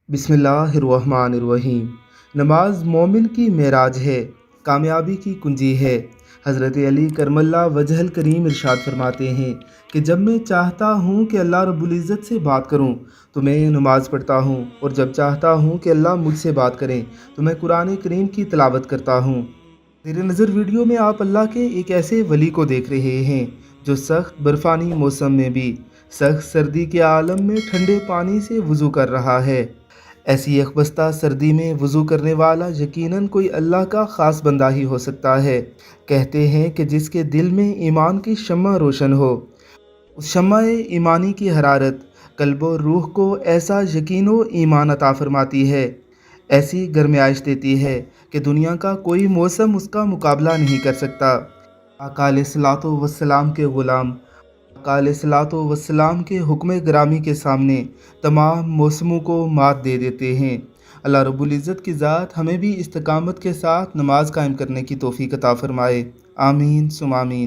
बिस्मिल्लाहिर्रहमानिर्रहीम। नमाज मोमिन की मेराज है, कामयाबी की कुंजी है। हज़रत अली करमल्ला वजहल करीम इरशाद फरमाते हैं कि जब मैं चाहता हूँ कि अल्लाह रब्बुल इज़्ज़त से बात करूँ तो मैं नमाज़ पढ़ता हूँ, और जब चाहता हूँ कि अल्लाह मुझसे बात करें तो मैं कुरान करीम की तिलावत करता हूँ। ज़ेर नज़र वीडियो में आप अल्लाह के एक ऐसे वली को देख रहे हैं जो सख्त बर्फ़ानी मौसम में भी सख्त सर्दी के आलम में ठंडे पानी से वज़ू कर रहा है। ऐसी यकबस्ता सर्दी में वज़ू करने वाला यकीनन कोई अल्लाह का ख़ास बंदा ही हो सकता है। कहते हैं कि जिसके दिल में ईमान की शम्मा रोशन हो, उस शम्मा-ए ईमानी की हरारत क़ल्ब और रूह को ऐसा यकीन व ईमान अता फ़रमाती है, ऐसी गरमाइश देती है कि दुनिया का कोई मौसम उसका मुकाबला नहीं कर सकता। आका अलैहिस्सलातु वस्सलाम के ग़ुलाम आका अलैहिस्सलातु वस्सलाम के हुक्म ग्रामी के सामने तमाम मौसमों को मात दे देते हैं। अल्लाह रब्बुल इज़्ज़त की ज़ात हमें भी इस्तिकामत के साथ नमाज कायम करने की तौफ़ीक़ अता फ़रमाए। आमीन सुम आमीन।